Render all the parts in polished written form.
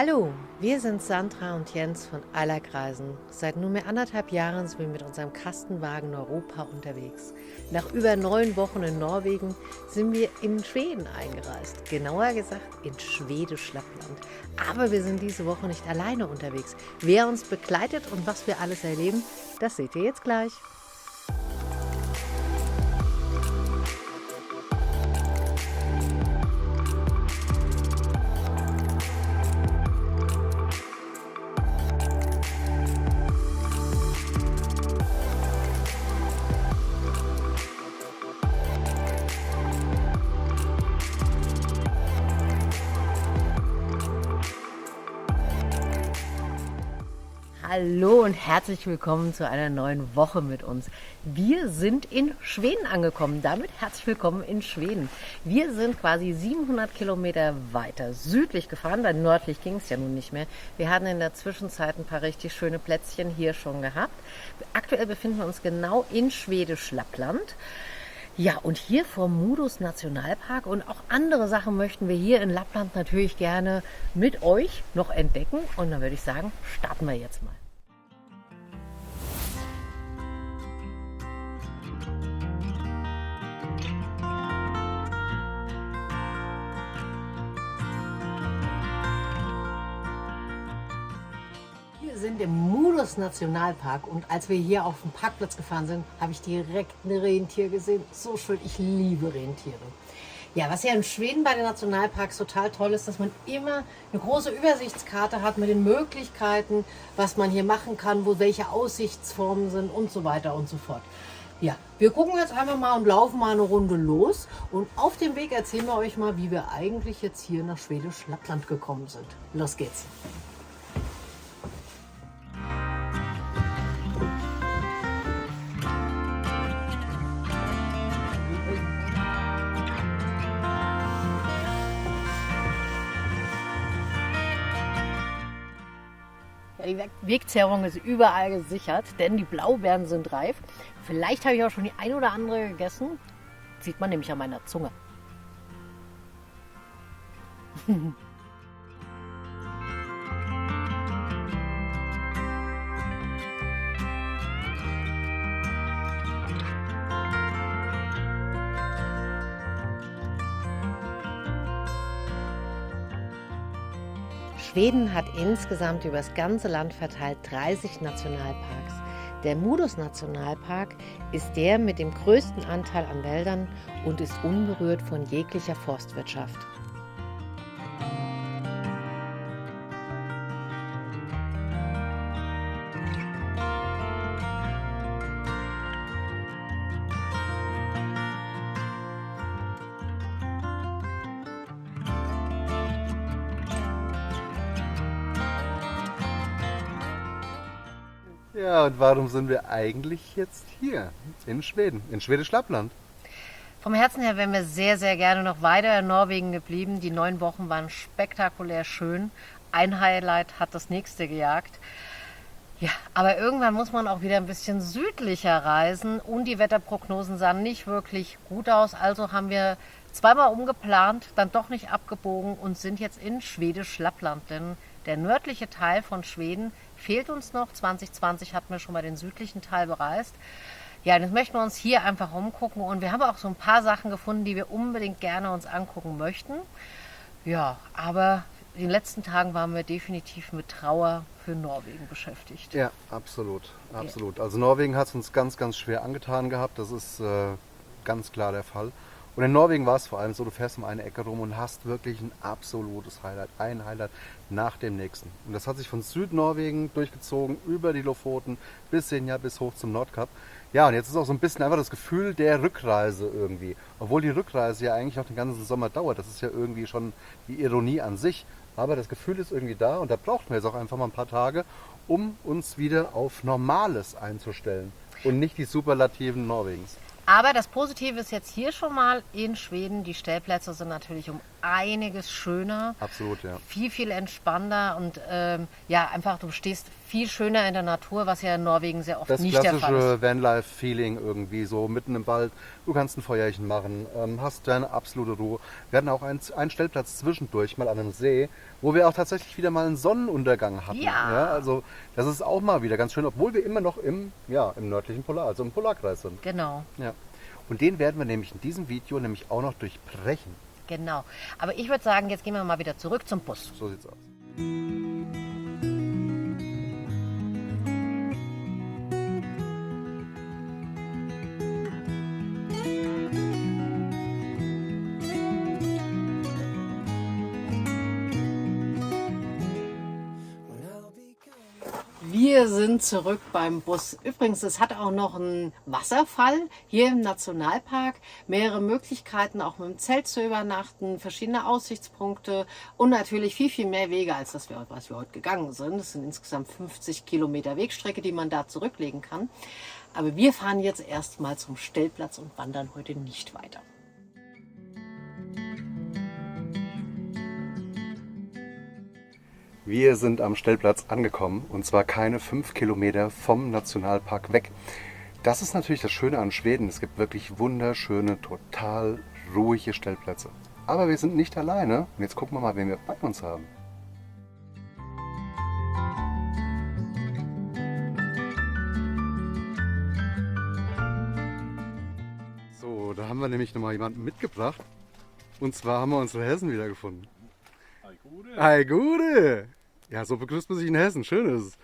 Hallo, wir sind Sandra und Jens von Allerkreisen. Seit nunmehr 1,5 Jahren sind wir mit unserem Kastenwagen in Europa unterwegs. Nach über 9 Wochen in Norwegen sind wir in Schweden eingereist. Genauer gesagt in Schwedisch Lappland. Aber wir sind diese Woche nicht alleine unterwegs. Wer uns begleitet und was wir alles erleben, das seht ihr jetzt gleich. Hallo und herzlich willkommen zu einer neuen Woche mit uns. Wir sind in Schweden angekommen. Damit herzlich willkommen in Schweden. Wir sind quasi 700 Kilometer weiter südlich gefahren, denn nördlich ging es ja nun nicht mehr. Wir hatten in der Zwischenzeit ein paar richtig schöne Plätzchen hier schon gehabt. Aktuell befinden wir uns genau in Schwedisch Lappland. Ja, und hier vor Modos Nationalpark und auch andere Sachen möchten wir hier in Lappland natürlich gerne mit euch noch entdecken. Und dann würde ich sagen, starten wir jetzt mal. Wir sind im Modos Nationalpark und als wir hier auf dem Parkplatz gefahren sind, habe ich direkt ein Rentier gesehen. So schön, ich liebe Rentiere. Ja, was ja in Schweden bei den Nationalparks total toll ist, dass man immer eine große Übersichtskarte hat mit den Möglichkeiten, was man hier machen kann, wo welche Aussichtsformen sind und so weiter und so fort. Ja, wir gucken jetzt einfach mal und laufen mal eine Runde los und auf dem Weg erzählen wir euch mal, wie wir eigentlich jetzt hier nach Schwedisch Lappland gekommen sind. Los geht's! Ja, die Wegzehrung ist überall gesichert, denn die Blaubeeren sind reif. Vielleicht habe ich auch schon die ein oder andere gegessen. Sieht man nämlich an meiner Zunge. Schweden hat insgesamt über das ganze Land verteilt 30 Nationalparks. Der Modos Nationalpark ist der mit dem größten Anteil an Wäldern und ist unberührt von jeglicher Forstwirtschaft. Ja, und warum sind wir eigentlich jetzt hier in Schweden, in Schwedisch Lappland? Vom Herzen her wären wir sehr, sehr gerne noch weiter in Norwegen geblieben. Die 9 Wochen waren spektakulär schön. Ein Highlight hat das nächste gejagt. Ja, aber irgendwann muss man auch wieder ein bisschen südlicher reisen und die Wetterprognosen sahen nicht wirklich gut aus. Also haben wir zweimal umgeplant, dann doch nicht abgebogen und sind jetzt in Schwedisch Lappland. Denn der nördliche Teil von Schweden fehlt uns noch. 2020 hatten wir schon mal den südlichen Teil bereist. Ja, jetzt möchten wir uns hier einfach umgucken und wir haben auch so ein paar Sachen gefunden, die wir unbedingt gerne uns angucken möchten. Ja, aber in den letzten Tagen waren wir definitiv mit Trauer für Norwegen beschäftigt. Ja, absolut, absolut. Also Norwegen hat es uns ganz, ganz schwer angetan gehabt, das ist ganz klar der Fall. Und in Norwegen war es vor allem so, du fährst um eine Ecke rum und hast wirklich ein absolutes Highlight, ein Highlight nach dem nächsten. Und das hat sich von Südnorwegen durchgezogen, über die Lofoten bis hoch zum Nordkap. Ja, und jetzt ist auch so ein bisschen einfach das Gefühl der Rückreise irgendwie. Obwohl die Rückreise ja eigentlich noch den ganzen Sommer dauert. Das ist ja irgendwie schon die Ironie an sich. Aber das Gefühl ist irgendwie da und da brauchten wir jetzt auch einfach mal ein paar Tage, um uns wieder auf Normales einzustellen. Und nicht die Superlativen Norwegens. Aber das Positive ist jetzt hier schon mal in Schweden, die Stellplätze sind natürlich um einiges schöner. Absolut, ja. Viel entspannter und ja, einfach du stehst viel schöner in der Natur, was ja in Norwegen sehr oft Das nicht der Fall ist. klassische Vanlife-Feeling irgendwie, so mitten im Wald. Du kannst ein Feuerchen machen, hast deine absolute Ruhe. Wir hatten auch einen Stellplatz zwischendurch, mal an einem See, wo wir auch tatsächlich wieder mal einen Sonnenuntergang hatten. Ja. Also das ist auch mal wieder ganz schön, obwohl wir immer noch im nördlichen Polar, also im Polarkreis sind. Genau. Ja. Und den werden wir nämlich in diesem Video nämlich auch noch durchbrechen. Genau. Aber ich würde sagen, jetzt gehen wir mal wieder zurück zum Bus. So sieht's aus. Wir sind zurück beim Bus. Übrigens, es hat auch noch einen Wasserfall hier im Nationalpark. Mehrere Möglichkeiten, auch mit dem Zelt zu übernachten, verschiedene Aussichtspunkte und natürlich viel mehr Wege, als was wir heute gegangen sind. Es sind insgesamt 50 Kilometer Wegstrecke, die man da zurücklegen kann. Aber wir fahren jetzt erstmal zum Stellplatz und wandern heute nicht weiter. Wir sind am Stellplatz angekommen und zwar keine 5 Kilometer vom Nationalpark weg. Das ist natürlich das Schöne an Schweden. Es gibt wirklich wunderschöne, total ruhige Stellplätze. Aber wir sind nicht alleine und jetzt gucken wir mal, wen wir bei uns haben. So, da haben wir nämlich nochmal jemanden mitgebracht. Und zwar haben wir unsere Hessen wiedergefunden. Hi Gude. Hi Gude! Ja, so begrüßt man sich in Hessen. Schön ist es.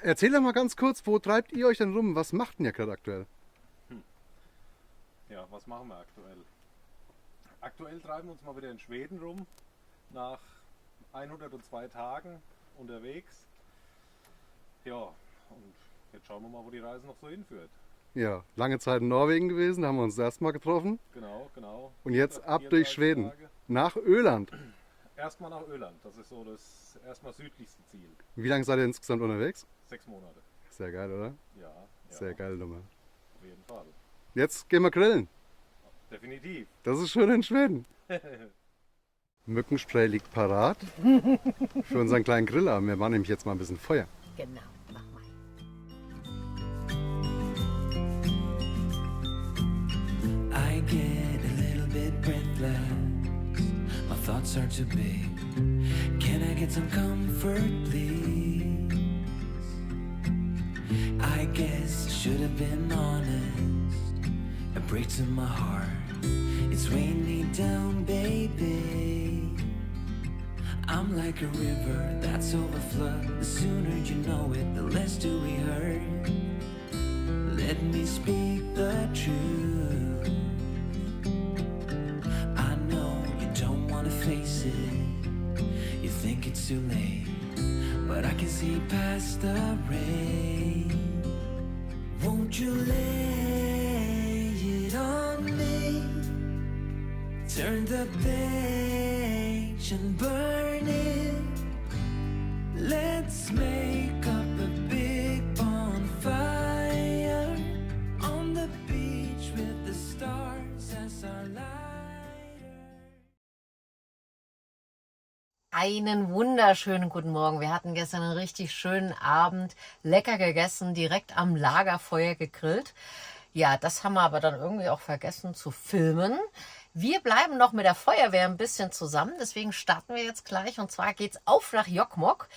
Erzähl doch mal ganz kurz, wo treibt ihr euch denn rum? Was macht denn ihr gerade aktuell? Ja, was machen wir aktuell? Aktuell treiben wir uns mal wieder in Schweden rum, nach 102 Tagen unterwegs. Ja, und jetzt schauen wir mal, wo die Reise noch so hinführt. Ja, lange Zeit in Norwegen gewesen, da haben wir uns das erste Mal getroffen. Genau. Und jetzt ab 34 durch Schweden, Tage. nach Öland. Erstmal nach Öland, das ist so das erstmal südlichste Ziel. Wie lange seid ihr insgesamt unterwegs? 6 Monate. Sehr geil, oder? Ja, Sehr geile Nummer. auf jeden Fall. Jetzt gehen wir grillen. Definitiv. Das ist schön in Schweden. Mückenspray liegt parat für unseren kleinen Grillabend. Wir machen nämlich jetzt mal ein bisschen Feuer. Genau, mach mal. I get a little bit breathless. My thoughts are too big. Can I get some comfort, please? I guess I should have been honest. A break to my heart. It's weighing me down, baby. I'm like a river that's overflowed. The sooner you know it, the less do we hurt. Let me speak the truth. I know you don't wanna face it. You think it's too late, but I can see past the rain. Won't you lay it on me? Turn the page and burn it. Let's make up a big bonfire on the beach with the stars as our lighter. Einen wunderschönen guten Morgen. Wir hatten gestern einen richtig schönen Abend, lecker gegessen, direkt am Lagerfeuer gegrillt. Ja, das haben wir aber dann irgendwie auch vergessen zu filmen. Wir bleiben noch mit der Feuerwehr ein bisschen zusammen, deswegen starten wir jetzt gleich. Und zwar geht's auf nach Jokkmokk.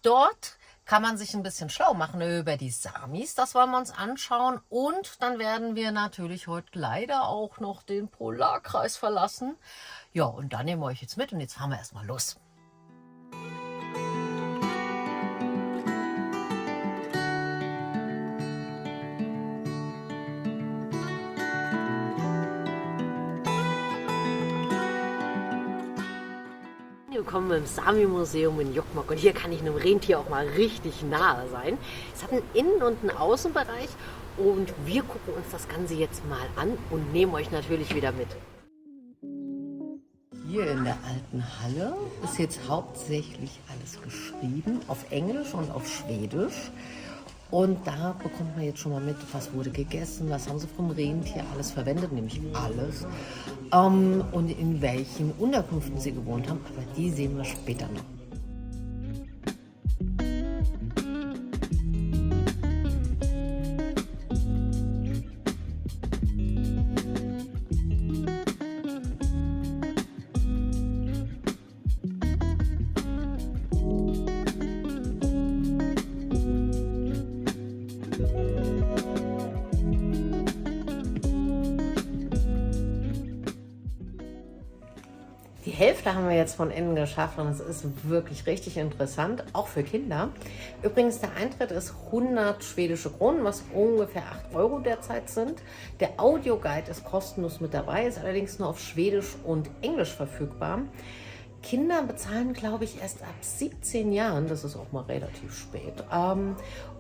Dort kann man sich ein bisschen schlau machen über die Samis, das wollen wir uns anschauen. Und dann werden wir natürlich heute leider auch noch den Polarkreis verlassen. Ja, und dann nehmen wir euch jetzt mit und jetzt fahren wir erstmal los. Willkommen im Sami-Museum in Jokkmokk und hier kann ich einem Rentier auch mal richtig nahe sein. Es hat einen Innen- und einen Außenbereich und wir gucken uns das Ganze jetzt mal an und nehmen euch natürlich wieder mit. Hier in der alten Halle ist jetzt hauptsächlich alles geschrieben auf Englisch und auf Schwedisch. Und da bekommt man jetzt schon mal mit, was wurde gegessen, was haben sie vom Rentier alles verwendet, nämlich alles. Und in welchen Unterkünften sie gewohnt haben, aber die sehen wir später noch. Die Hälfte haben wir jetzt von innen geschafft und es ist wirklich richtig interessant, auch für Kinder. Übrigens, der Eintritt ist 100 schwedische Kronen, was ungefähr 8 Euro derzeit sind. Der Audioguide ist kostenlos mit dabei, ist allerdings nur auf Schwedisch und Englisch verfügbar. Kinder bezahlen, glaube ich, erst ab 17 Jahren, das ist auch mal relativ spät.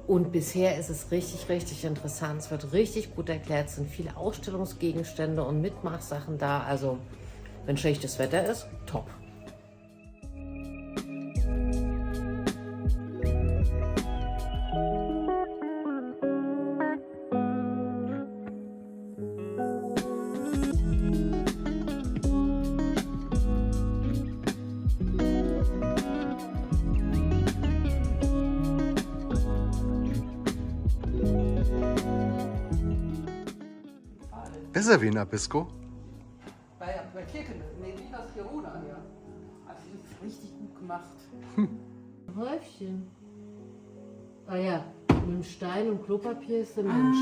Und bisher ist es richtig, richtig interessant. Es wird richtig gut erklärt, es sind viele Ausstellungsgegenstände und Mitmachsachen da. Also, wenn schlechtes Wetter ist, top. Besser wie in Abisko? Bei Kirken, nee, nicht aus Kiruna hier. Also das ist richtig gut gemacht. Häufchen. Ah ja, mit dem Stein und Klopapier ist der Mensch.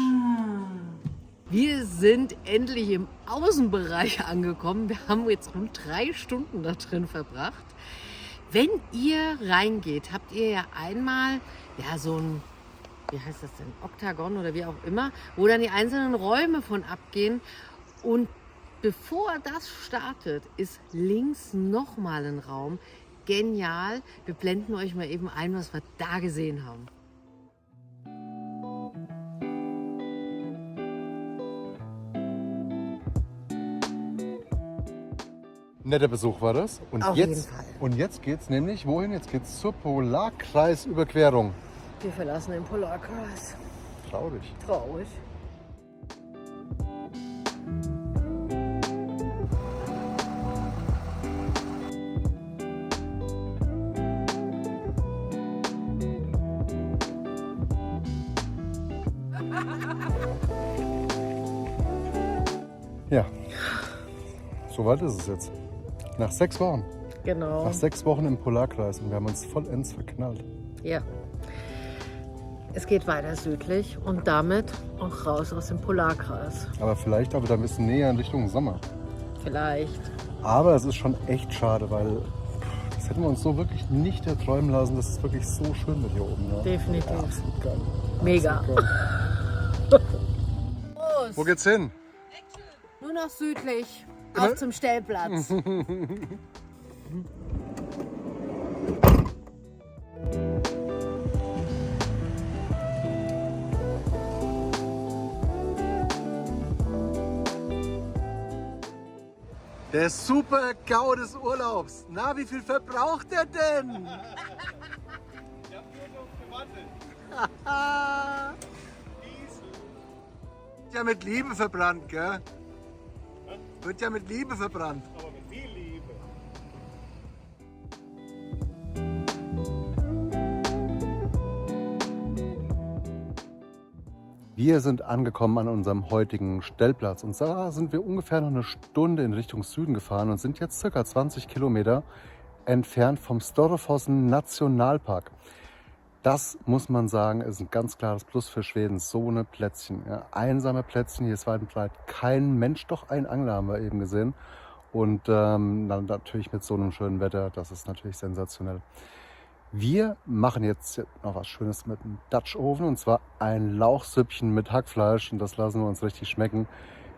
Wir sind endlich im Außenbereich angekommen. Wir haben jetzt rund 3 Stunden da drin verbracht. Wenn ihr reingeht, habt ihr ja einmal so ein, wie heißt das denn, Oktagon oder wie auch immer, wo dann die einzelnen Räume von abgehen. Und bevor das startet, ist links nochmal ein Raum. Genial. Wir blenden euch mal eben ein, was wir da gesehen haben. Netter Besuch war das. Und Auf jetzt, jeden Fall. Und jetzt geht's nämlich wohin? Jetzt geht's zur Polarkreisüberquerung. Wir verlassen den Polarkreis. Traurig. Traurig. Ja, soweit ist es jetzt. Nach 6 Wochen. Genau. Nach 6 Wochen im Polarkreis und wir haben uns vollends verknallt. Ja. Es geht weiter südlich und damit auch raus aus dem Polarkreis. Aber vielleicht auch wieder ein bisschen näher in Richtung Sommer. Vielleicht. Aber es ist schon echt schade, weil das hätten wir uns so wirklich nicht erträumen lassen. Das ist wirklich so schön mit hier oben. Ja. Definitiv. Ja, absolut geil. Mega. Absolut geil. Wo geht's hin? Nur noch südlich. Auf zum Stellplatz. Der super GAU des Urlaubs. Na, wie viel verbraucht der denn? Ich hab nur drauf gewartet. Wird ja mit Liebe verbrannt, gell? Wird ja mit Liebe verbrannt. Aber mit viel Liebe. Wir sind angekommen an unserem heutigen Stellplatz und da sind wir ungefähr noch eine Stunde in Richtung Süden gefahren und sind jetzt ca. 20 Kilometer entfernt vom Storfossen Nationalpark. Das muss man sagen, ist ein ganz klares Plus für Schweden. So eine Plätzchen, ja, einsame Plätzchen, hier ist weit und breit kein Mensch, doch ein Angler haben wir eben gesehen. Und dann natürlich mit so einem schönen Wetter, das ist natürlich sensationell. Wir machen jetzt noch was Schönes mit einem Dutch Oven und zwar ein Lauchsüppchen mit Hackfleisch und das lassen wir uns richtig schmecken.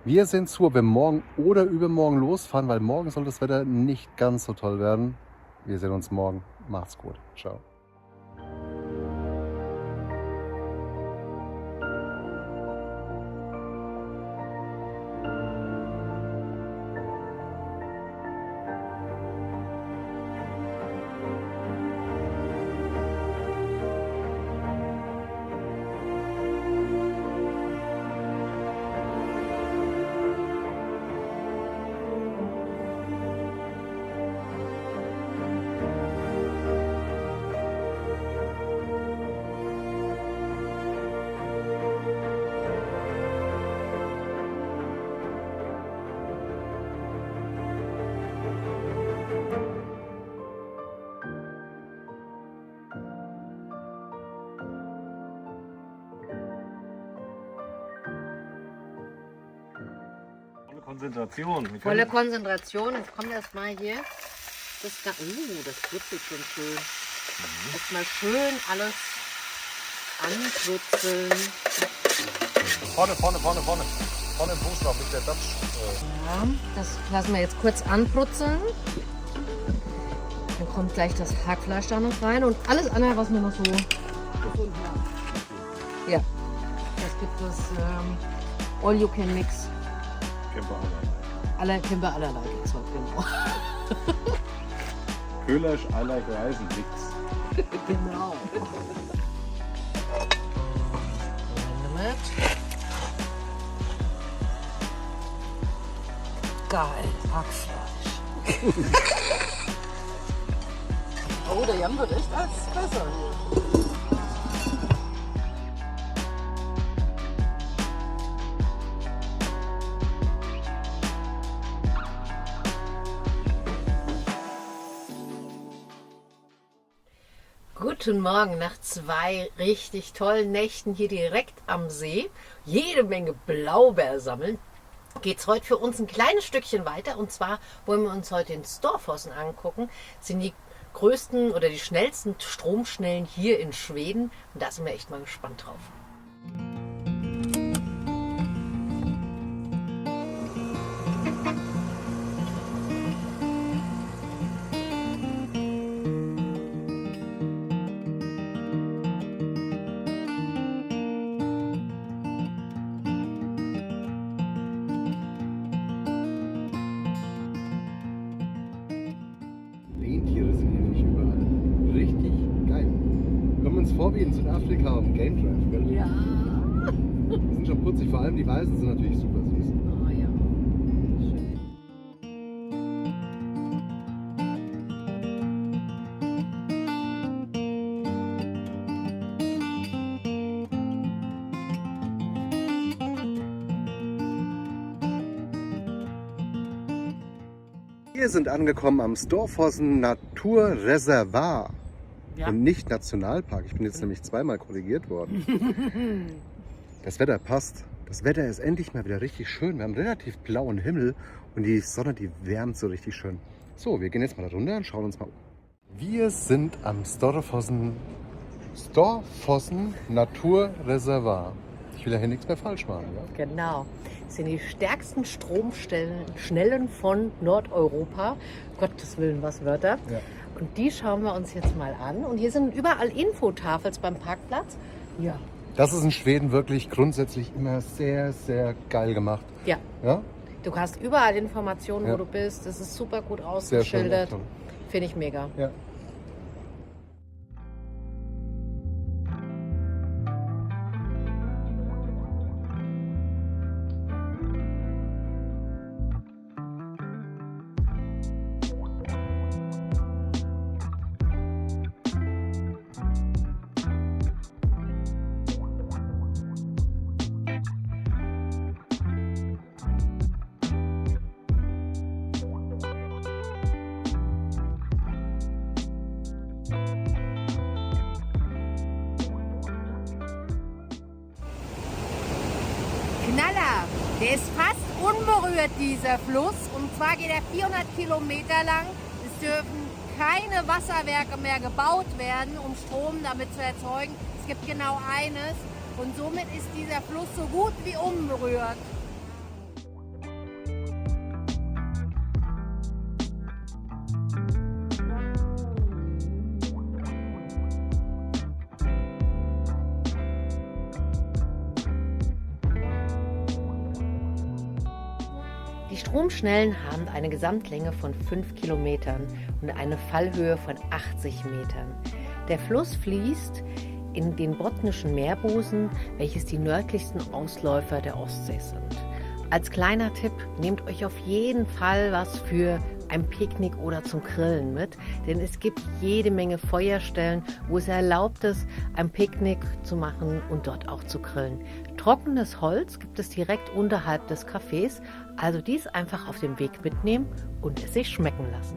Wir sehen zu, ob wir morgen oder übermorgen losfahren, weil morgen soll das Wetter nicht ganz so toll werden. Wir sehen uns morgen. Macht's gut. Ciao. Konzentration. Wir Volle können- Konzentration. Jetzt kommt erstmal hier. Das kritzelt schon schön. Erstmal schön alles ankritzeln. Vorne. Vorne im Fußlauf mit der Dutch. Ja, das lassen wir jetzt kurz anbrutzeln. Dann kommt gleich das Hackfleisch da noch rein und alles andere, was wir noch so gefunden haben. Ja, das gibt es All You Can Mix. Kimber allerlei gibt's heute, genau. Köhlersch, I like rice and mix. Genau. Moment. Geil, Hackfleisch. Oh, der Jan wird echt als besser hier. Guten Morgen nach 2 richtig tollen Nächten hier direkt am See. Jede Menge Blaubeer sammeln. Geht's heute für uns ein kleines Stückchen weiter. Und zwar wollen wir uns heute den Storfossen angucken. Das sind die größten oder die schnellsten Stromschnellen hier in Schweden. Und da sind wir echt mal gespannt drauf. Rentiere sind hier nämlich überall. Richtig geil. Kommen uns vor wie in Südafrika auf dem Game Drive, gell? Ja. Die sind schon putzig, vor allem die Weißen sind natürlich super süß. Oh ja. Schön. Wir sind angekommen am Storfossen Naturreservat Ja. und nicht Nationalpark. Ich bin jetzt nämlich zweimal korrigiert worden. Das Wetter passt. Das Wetter ist endlich mal wieder richtig schön. Wir haben relativ blauen Himmel und die Sonne, die wärmt so richtig schön. So, wir gehen jetzt mal da runter und schauen uns mal um. Wir sind am Storfossen Naturreservat. Ich will ja hier nichts mehr falsch machen. Ja? Genau. Das sind die stärksten Stromschnellen von Nordeuropa. Gottes Willen, was Wörter. Ja. Und die schauen wir uns jetzt mal an. Und hier sind überall Infotafels beim Parkplatz. Ja. Das ist in Schweden wirklich grundsätzlich immer sehr, sehr geil gemacht. Ja. Ja? Du hast überall Informationen, Ja. wo du bist. Das ist super gut Sehr schön. ausgeschildert. Toll. Finde ich mega. Ja. Knaller! Der ist fast unberührt, dieser Fluss. Und zwar geht er 400 Kilometer lang. Es dürfen keine Wasserwerke mehr gebaut werden, um Strom damit zu erzeugen. Es gibt genau eines. Und somit ist dieser Fluss so gut wie unberührt. Die Stromschnellen haben eine Gesamtlänge von 5 Kilometern und eine Fallhöhe von 80 Metern. Der Fluss fließt in den Botnischen Meerbusen, welches die nördlichsten Ausläufer der Ostsee sind. Als kleiner Tipp, nehmt euch auf jeden Fall was für ein Picknick oder zum Grillen mit, denn es gibt jede Menge Feuerstellen, wo es erlaubt ist, ein Picknick zu machen und dort auch zu grillen. Trockenes Holz gibt es direkt unterhalb des Cafés, also dies einfach auf dem Weg mitnehmen und es sich schmecken lassen.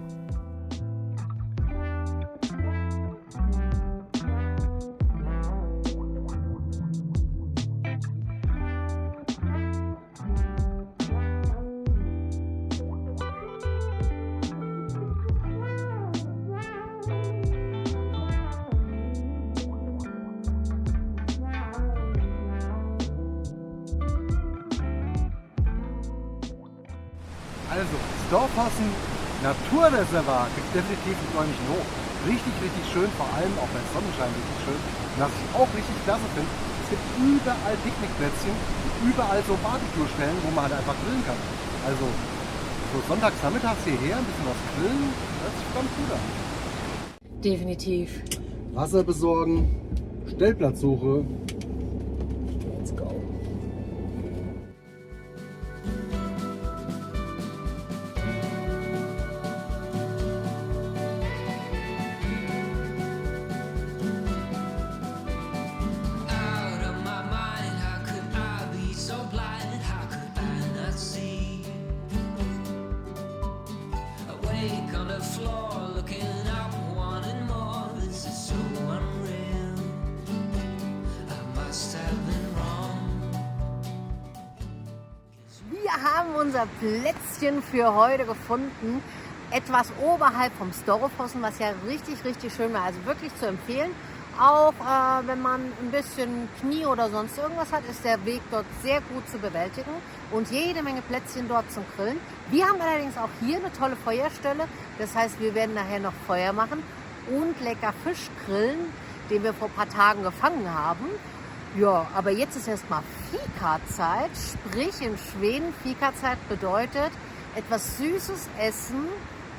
Also, Storpfossen Naturreservat gibt definitiv mit euch nicht hoch. Richtig, richtig schön, vor allem auch bei Sonnenschein richtig schön. Und was ich auch richtig klasse finde, es gibt überall Picknickplätzchen und überall so Barbecue-Stellen, wo man halt einfach grillen kann. Also, so sonntags nachmittags hierher, ein bisschen was grillen, hört sich verdammt gut an. Definitiv. Wasser besorgen, Stellplatzsuche. Let's go. Out of my mind, how could I be so blind? How could I not see? Awake on the floor, looking up, wanting more. This is so unreal. I must have been wrong. Wir haben unser Plätzchen für heute gefunden. Etwas oberhalb vom Storpfossen, was ja richtig, richtig schön war. Also wirklich zu empfehlen. Auch wenn man ein bisschen Knie oder sonst irgendwas hat, ist der Weg dort sehr gut zu bewältigen. Und jede Menge Plätzchen dort zum Grillen. Wir haben allerdings auch hier eine tolle Feuerstelle. Das heißt, wir werden nachher noch Feuer machen und lecker Fisch grillen, den wir vor ein paar Tagen gefangen haben. Ja, aber jetzt ist erstmal Fika-Zeit, sprich in Schweden Fika-Zeit bedeutet etwas Süßes essen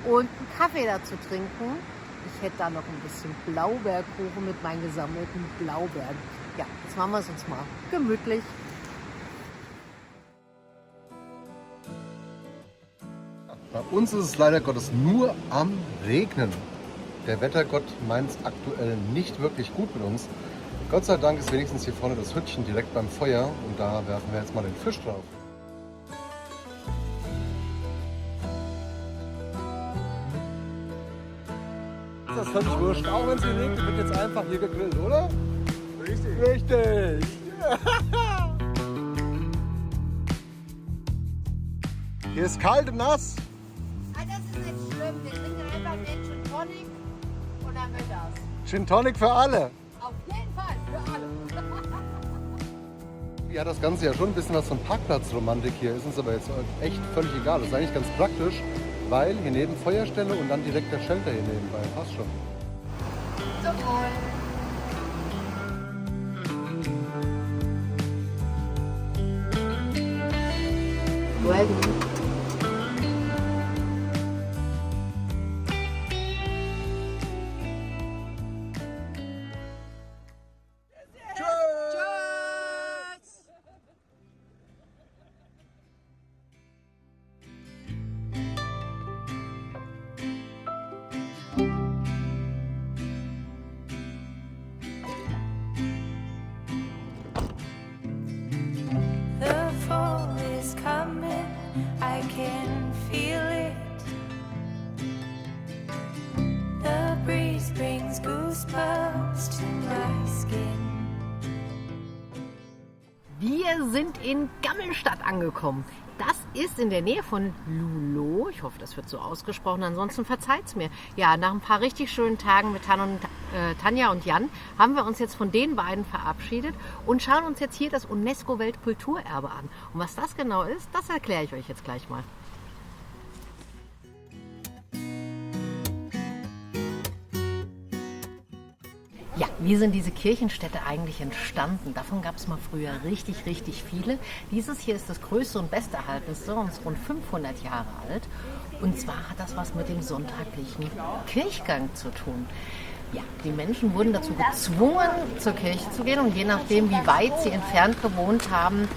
und einen Kaffee dazu trinken. Ich hätte da noch ein bisschen Blaubeerkuchen mit meinen gesammelten Blaubeeren. Ja, jetzt machen wir es uns mal gemütlich. Bei uns ist es leider Gottes nur am Regnen. Der Wettergott meint es aktuell nicht wirklich gut mit uns. Gott sei Dank ist wenigstens hier vorne das Hütchen direkt beim Feuer und da werfen wir jetzt mal den Fisch drauf. Das ist völlig wurscht. Auch wenn es hier regnet, wird jetzt einfach hier gegrillt, oder? Richtig. Richtig. Hier ist kalt und nass. Das ist nicht schlimm. Wir trinken einfach den Gin Tonic und dann wird das. Gin Tonic für alle. Auf jeden Fall, für alle. Ja, das Ganze ja schon ein bisschen was von Parkplatzromantik hier. Ist uns aber jetzt echt völlig egal. Das ist eigentlich ganz praktisch, weil hier neben Feuerstelle und dann direkt der Shelter hier nebenbei. Passt schon. Zum Wohl. The fall is coming, I can feel it. The breeze brings goosebumps to my skin. Wir sind in Gammelstadt angekommen. Das ist in der Nähe von Luleå. Ich hoffe, das wird so ausgesprochen. Ansonsten verzeiht's mir. Ja, nach ein paar richtig schönen Tagen mit Tanja und Jan haben wir uns jetzt von den beiden verabschiedet und schauen uns jetzt hier das UNESCO-Weltkulturerbe an. Und was das genau ist, das erkläre ich euch jetzt gleich mal. Ja, wie sind diese Kirchenstädte eigentlich entstanden? Davon gab es mal früher richtig, richtig viele. Dieses hier ist das größte und besterhaltenste und ist rund 500 Jahre alt. Und zwar hat das was mit dem sonntaglichen Kirchgang zu tun. Ja, die Menschen wurden dazu gezwungen, zur Kirche zu gehen und je nachdem, wie weit sie entfernt gewohnt haben,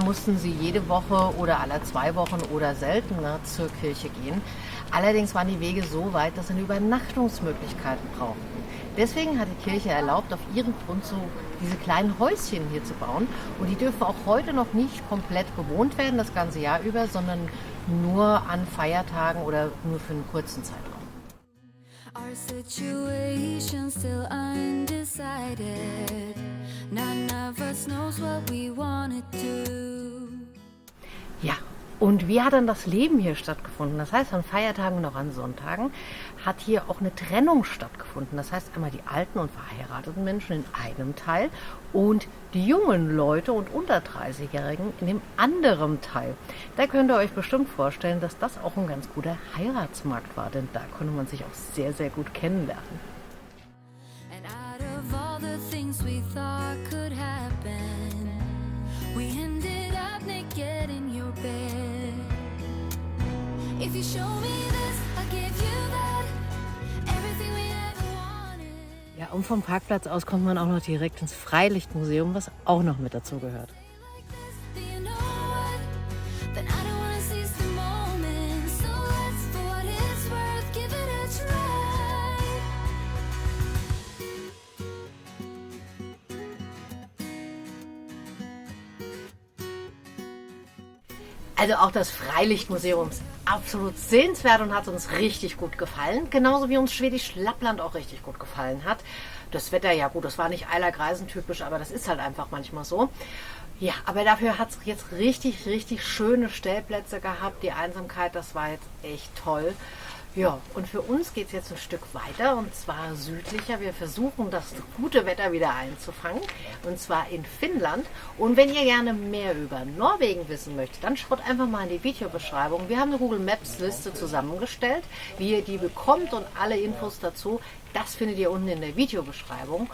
mussten sie jede Woche oder alle 2 Wochen oder seltener zur Kirche gehen. Allerdings waren die Wege so weit, dass sie eine Übernachtungsmöglichkeiten brauchten. Deswegen hat die Kirche erlaubt, auf ihrem Grund so diese kleinen Häuschen hier zu bauen. Und die dürfen auch heute noch nicht komplett bewohnt werden, das ganze Jahr über, sondern nur an Feiertagen oder nur für einen kurzen Zeitraum. Our situation still undecided. None of us knows what we wanna do. Ja, Und wie hat dann das Leben hier stattgefunden? Das heißt, an Feiertagen und auch an Sonntagen hat hier auch eine Trennung stattgefunden. Das heißt, einmal die alten und verheirateten Menschen in einem Teil und die jungen Leute und unter 30-Jährigen in dem anderen Teil. Da könnt ihr euch bestimmt vorstellen, dass das auch ein ganz guter Heiratsmarkt war, denn da konnte man sich auch sehr, sehr gut kennenlernen. And out of all the things we thought could happen, we ended up naked in your bed. If you show me this, I'll give you that. Everything we ever wanted. Ja, und vom Parkplatz aus kommt man auch noch direkt ins Freilichtmuseum, was auch noch mit dazu gehört. Like this, do you know what? Then I don't wanna seize the moment. So let's, for what it's worth, give it a try. Also auch das Freilichtmuseum ist absolut sehenswert und hat uns richtig gut gefallen. Genauso wie uns Schwedisch Lappland auch richtig gut gefallen hat. Das Wetter, ja gut, das war nicht Eilergreisen typisch, aber das ist halt einfach manchmal so. Ja, aber dafür hat es jetzt richtig, richtig schöne Stellplätze gehabt. Die Einsamkeit, das war jetzt echt toll. Ja, und für uns geht es jetzt ein Stück weiter und zwar südlicher. Wir versuchen, das gute Wetter wieder einzufangen und zwar in Finnland. Und wenn ihr gerne mehr über Norwegen wissen möchtet, dann schaut einfach mal in die Videobeschreibung. Wir haben eine Google Maps Liste zusammengestellt, wie ihr die bekommt und alle Infos dazu. Das findet ihr unten in der Videobeschreibung.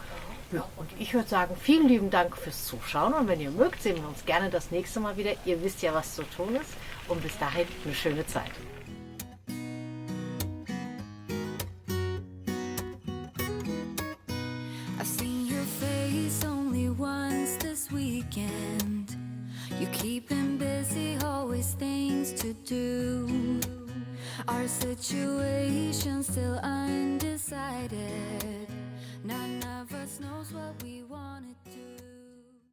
Ja, und ich würde sagen, vielen lieben Dank fürs Zuschauen und wenn ihr mögt, sehen wir uns gerne das nächste Mal wieder. Ihr wisst ja, was zu tun ist und bis dahin eine schöne Zeit. I've seen your face only once this weekend. You keeping busy, always things to do. Our situation still undecided. None of us knows what we wanna do.